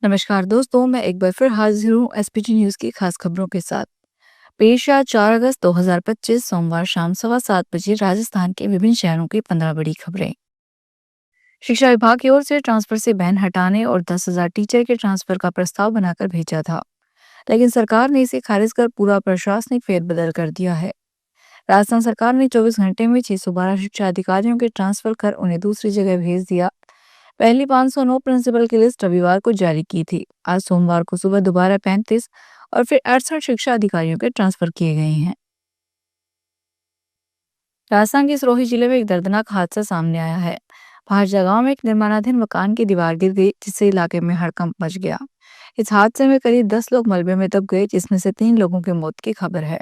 नमस्कार दोस्तों, मैं एक बार फिर हाजिर हूँ एसपीटी न्यूज़ की खास खबरों के साथ। पेश है 4 अगस्त 2025 सोमवार शाम 7:15 बजे राजस्थान के विभिन्न शहरों की 15 बड़ी खबरें। शिक्षा विभाग की ओर से ट्रांसफर से बैन हटाने और 10,000 टीचर के ट्रांसफर का प्रस्ताव बनाकर भेजा था, लेकिन सरकार ने इसे खारिज कर पूरा प्रशासनिक फेरबदल कर दिया है। राजस्थान सरकार ने 24 घंटे में 612 शिक्षा अधिकारियों के ट्रांसफर कर उन्हें दूसरी जगह भेज दिया। पहली 509 प्रिंसिपल की लिस्ट रविवार को जारी की थी। आज सोमवार को सुबह दोबारा 35 और फिर 68 शिक्षा अधिकारियों के ट्रांसफर किए गए हैं। राजस्थान के सिरोही जिले में एक दर्दनाक हादसा सामने आया है। भाटजा गांव में एक निर्माणाधीन मकान की दीवार गिर गई, जिससे इलाके में हड़कंप मच गया। इस हादसे में करीब 10 लोग मलबे में दब गए, जिसमें से 3 लोगों की मौत की खबर है।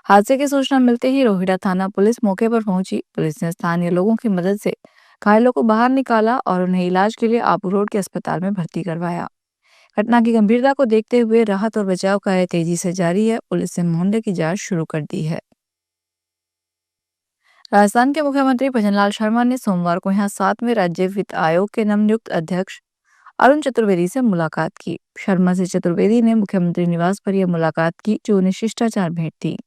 हादसे की सूचना मिलते ही रोहिड़ा थाना पुलिस मौके पर पहुंची। पुलिस ने स्थानीय लोगों की मदद से घायलों को बाहर निकाला और उन्हें इलाज के लिए आबू रोड के अस्पताल में भर्ती करवाया। घटना की गंभीरता को देखते हुए राहत और बचाव कार्य तेजी से जारी है। पुलिस ने मामले की जांच शुरू कर दी है। राजस्थान के मुख्यमंत्री भजनलाल शर्मा ने सोमवार को यहां 7वें राज्य वित्त आयोग के नवनियुक्त अध्यक्ष अरुण चतुर्वेदी से मुलाकात की। शर्मा से चतुर्वेदी ने मुख्यमंत्री निवास पर यह मुलाकात की, जो उन्हें शिष्टाचार भेंट थी।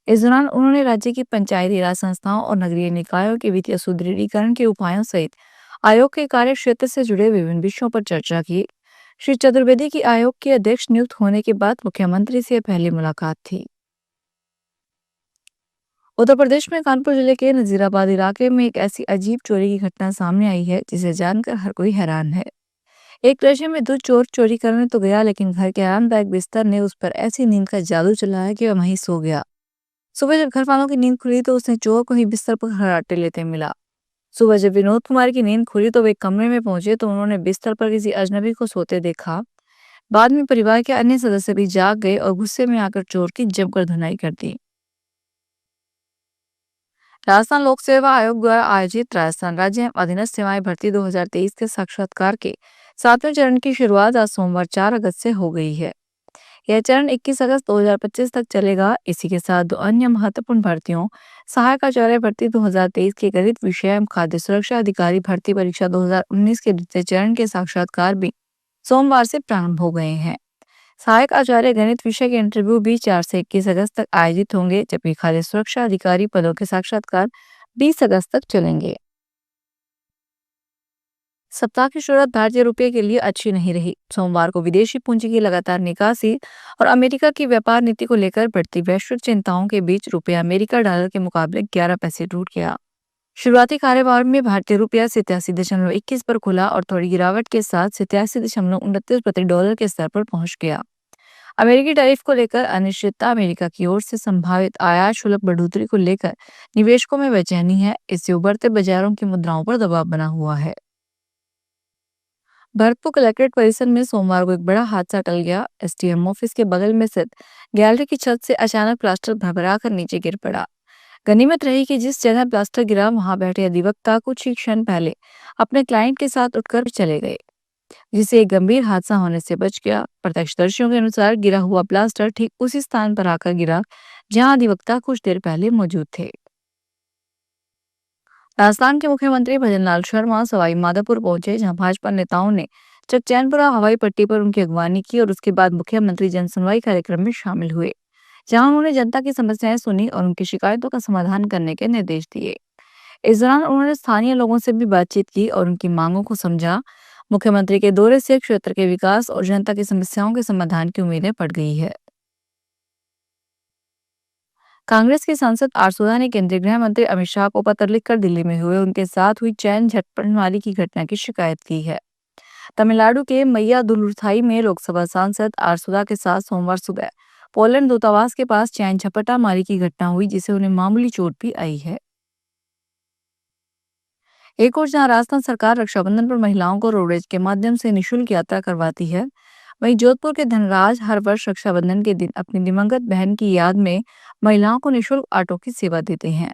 इस दौरान उन्होंने राज्य की पंचायती राज संस्थाओं और नगरीय निकायों के वित्तीय सुदृढ़ीकरण के उपायों सहित आयोग के कार्य क्षेत्र से जुड़े विभिन्न विषयों पर चर्चा की। श्री चतुर्वेदी की आयोग के अध्यक्ष नियुक्त होने के बाद मुख्यमंत्री से यह पहली मुलाकात थी। उत्तर प्रदेश में कानपुर जिले के नजीराबाद इलाके में एक ऐसी अजीब चोरी की घटना सामने आई है, जिसे जानकर हर कोई हैरान है। एक नशे में धुत चोर चोरी करने तो गया, लेकिन घर के आरामदायक बिस्तर ने उस पर ऐसी नींद का जादू चलाया कि वह वहीं सो गया। सुबह जब घर वालों की नींद खुली तो उसने चोर को ही बिस्तर पर खर्राटे लेते मिला। सुबह जब विनोद कुमार की नींद खुली तो वे कमरे में पहुंचे तो उन्होंने बिस्तर पर किसी अजनबी को सोते देखा। बाद में परिवार के अन्य सदस्य भी जाग गए और गुस्से में आकर चोर की जमकर धुनाई कर दी। राजस्थान लोक सेवा आयोग द्वारा आयोजित राजस्थान राज्य एवं अधीनस्थ सेवाएं भर्ती 2023 के साक्षात्कार के 7वें चरण की शुरुआत आज सोमवार 4 अगस्त से हो गई है। यह चरण 21 अगस्त 2025 तक चलेगा। इसी के साथ दो अन्य महत्वपूर्ण भर्तियों सहायक आचार्य भर्ती 2023 के गणित विषय एवं खाद्य सुरक्षा अधिकारी भर्ती परीक्षा 2019 के द्वितीय चरण के साक्षात्कार भी सोमवार से प्रारंभ हो गए हैं। सहायक आचार्य गणित विषय के इंटरव्यू भी 4 से 21 अगस्त तक आयोजित होंगे, जबकि खाद्य सुरक्षा अधिकारी पदों के साक्षात्कार 20 अगस्त तक चलेंगे। सप्ताह की शुरुआत भारतीय रुपये के लिए अच्छी नहीं रही। सोमवार को विदेशी पूंजी की लगातार निकासी और अमेरिका की व्यापार नीति को लेकर बढ़ती वैश्विक चिंताओं के बीच रुपया अमेरिका डॉलर के मुकाबले 11 पैसे टूट गया। शुरुआती कारोबार में भारतीय रुपया 87.21 पर खुला और थोड़ी गिरावट के साथ 87.29 प्रति डॉलर के स्तर पर पहुंच गया। अमेरिकी टैरिफ को लेकर अनिश्चितता, अमेरिका की ओर से संभावित आयात शुल्क बढ़ोतरी को लेकर निवेशकों में बेचैनी है। इससे उभरते बाजारों की मुद्राओं पर दबाव बना हुआ है। भरतपुर कलेक्ट्रेट परिसर में सोमवार को एक बड़ा हादसा टल गया। एसडीएम ऑफिस के बगल में स्थित गैलरी की छत से अचानक प्लास्टर भरभरा कर नीचे गिर पड़ा। गनीमत रही कि जिस जगह प्लास्टर गिरा वहां बैठे अधिवक्ता कुछ ही क्षण पहले अपने क्लाइंट के साथ उठकर चले गए, जिससे एक गंभीर हादसा होने से बच गया। प्रत्यक्षदर्शियों के अनुसार गिरा हुआ प्लास्टर ठीक उसी स्थान पर आकर गिरा जहां अधिवक्ता कुछ देर पहले मौजूद थे। राजस्थान के मुख्यमंत्री भजनलाल शर्मा सवाई माधोपुर पहुंचे, जहां भाजपा नेताओं ने चकचैनपुरा हवाई पट्टी पर उनकी अगवानी की और उसके बाद मुख्यमंत्री जनसुनवाई कार्यक्रम में शामिल हुए, जहां उन्होंने जनता की समस्याएं सुनी और उनकी शिकायतों का समाधान करने के निर्देश दिए। इस दौरान उन्होंने स्थानीय लोगों से भी बातचीत की और उनकी मांगों को समझा। मुख्यमंत्री के दौरे से क्षेत्र के विकास और जनता की समस्याओं के समाधान की उम्मीदें बढ़ गई है। कांग्रेस के सांसद आरसोदा ने केंद्रीय गृह मंत्री अमित शाह को पत्र लिखकर दिल्ली में हुए उनके साथ हुई चैन झटपटमारी की घटना की शिकायत की है। तमिलनाडु के मय्यादुथुराई में लोकसभा सांसद आरसोदा के साथ सोमवार सुबह पोलैंड दूतावास के पास चैन झपटा मारी की घटना हुई, जिसे उन्हें मामूली चोट भी आई है। एक और जहां राजस्थान सरकार रक्षाबंधन पर महिलाओं को रोडवेज के माध्यम से निशुल्क यात्रा करवाती है, वहीं जोधपुर के धनराज हर वर्ष रक्षाबंधन के दिन अपनी दिवंगत बहन की याद में महिलाओं को निशुल्क ऑटो की सेवा देते हैं।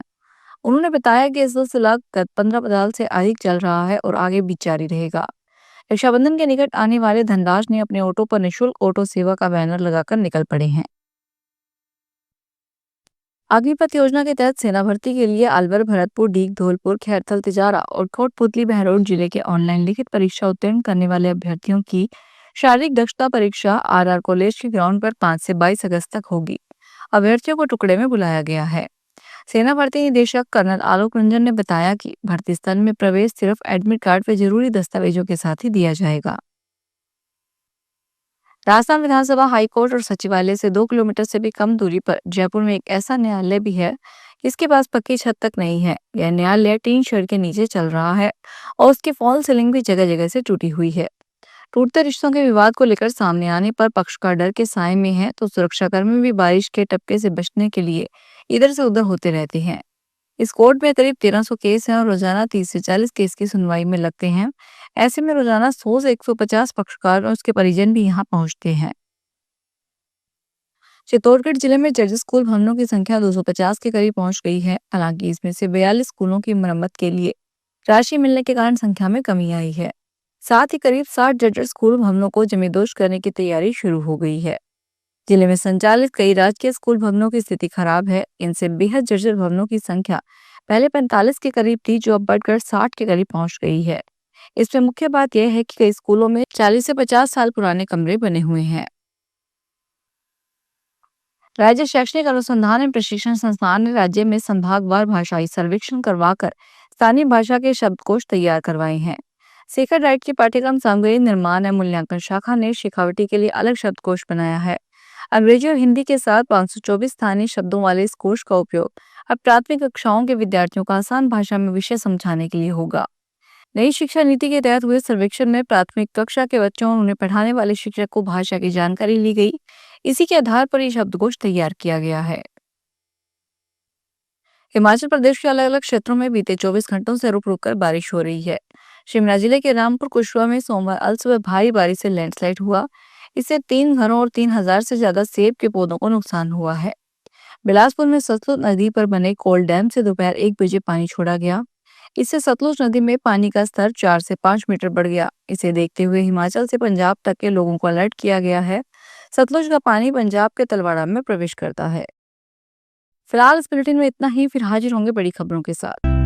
उन्होंने बताया कि इस सिलसिला गत 15 साल से अधिक चल रहा है और आगे भी जारी रहेगा। रक्षाबंधन के निकट आने वाले धनराज ने अपने ऑटो पर निशुल्क ऑटो सेवा का बैनर लगाकर निकल पड़े हैं। अग्निपथ योजना के तहत सेना भर्ती के लिए अलवर, भरतपुर, डीग, धौलपुर, खैरथल, तिजारा और कोटपुतली बहरौल जिले के ऑनलाइन लिखित परीक्षा उत्तीर्ण करने वाले अभ्यर्थियों की शारीरिक दक्षता परीक्षा आरआर कॉलेज के ग्राउंड पर 5 से 22 अगस्त तक होगी। अभ्यर्थियों को टुकड़े में बुलाया गया है। सेना भर्ती निदेशक कर्नल आलोक रंजन ने बताया कि भर्ती स्थल में प्रवेश सिर्फ एडमिट कार्ड व जरूरी दस्तावेजों के साथ ही दिया जाएगा। राजस्थान विधानसभा हाईकोर्ट और सचिवालय से 2 किलोमीटर से भी कम दूरी पर जयपुर में एक ऐसा न्यायालय भी है जिसके पास पक्की छत तक नहीं है। यह न्यायालय टीन शेड के नीचे चल रहा है और उसकी फॉल सीलिंग भी जगह जगह से टूटी हुई है। टूटते रिश्तों के विवाद को लेकर सामने आने पर पक्षकार डर के साए में है तो सुरक्षाकर्मी भी बारिश के टपके से बचने के लिए इधर से उधर होते रहते हैं। इस कोर्ट में करीब 1300 केस हैं और रोजाना 30 से 40 केस की सुनवाई में लगते हैं। ऐसे में रोजाना 100 से 150 पक्षकार और उसके परिजन भी यहाँ पहुंचते हैं। चित्तौड़गढ़ जिले में जज स्कूल भवनों की संख्या 250 के करीब पहुंच गई है। हालांकि इसमें से 42 स्कूलों की मरम्मत के लिए राशि मिलने के कारण संख्या में कमी आई है। साथ ही करीब 60 जर्जर स्कूल भवनों को जमींदोज करने की तैयारी शुरू हो गई है। जिले में संचालित कई राजकीय स्कूल भवनों की स्थिति खराब है। इनसे बेहद जर्जर भवनों की संख्या पहले 45 के करीब थी, जो अब बढ़कर 60 के करीब पहुंच गई है। इसमें मुख्य बात यह है कि कई स्कूलों में 40 से 50 साल पुराने कमरे बने हुए हैं। राज्य शैक्षणिक अनुसंधान एवं प्रशिक्षण संस्थान ने राज्य में संभागवार भाषाई सर्वेक्षण करवाकर स्थानीय भाषा के शब्दकोश तैयार करवाए हैं। सेकर डाइट की पाठ्यक्रम सामग्री निर्माण एवं मूल्यांकन शाखा ने शेखावटी के लिए अलग शब्दकोश बनाया है। अंग्रेजी और हिंदी के साथ 524 स्थानीय शब्दों वाले इस कोश का उपयोग अब प्राथमिक कक्षाओं के विद्यार्थियों को आसान भाषा में विषय समझाने के लिए होगा। नई शिक्षा नीति के तहत हुए सर्वेक्षण में प्राथमिक कक्षा के बच्चों और उन्हें पढ़ाने वाले शिक्षक को भाषा की जानकारी ली गई। इसी के आधार पर यह शब्दकोश तैयार किया गया है। हिमाचल प्रदेश के अलग अलग क्षेत्रों में बीते 24 घंटों से रुक रुक कर बारिश हो रही है। शिमला जिले के रामपुर कुशवा में सोमवार अलसुबह भारी बारिश से लैंडस्लाइड हुआ। इससे 3 घरों और 3000 से ज्यादा सेब के पौधों को नुकसान हुआ है। बिलासपुर में सतलुज नदी पर बने कोल डैम से दोपहर 1 बजे पानी छोड़ा गया। इससे सतलुज नदी में पानी का स्तर 4 से 5 मीटर बढ़ गया। इसे देखते हुए हिमाचल से पंजाब तक के लोगों को अलर्ट किया गया है। सतलुज का पानी पंजाब के तलवाड़ा में प्रवेश करता है। फिलहाल इस बुलेटिन में इतना ही, फिर हाजिर होंगे बड़ी खबरों के साथ।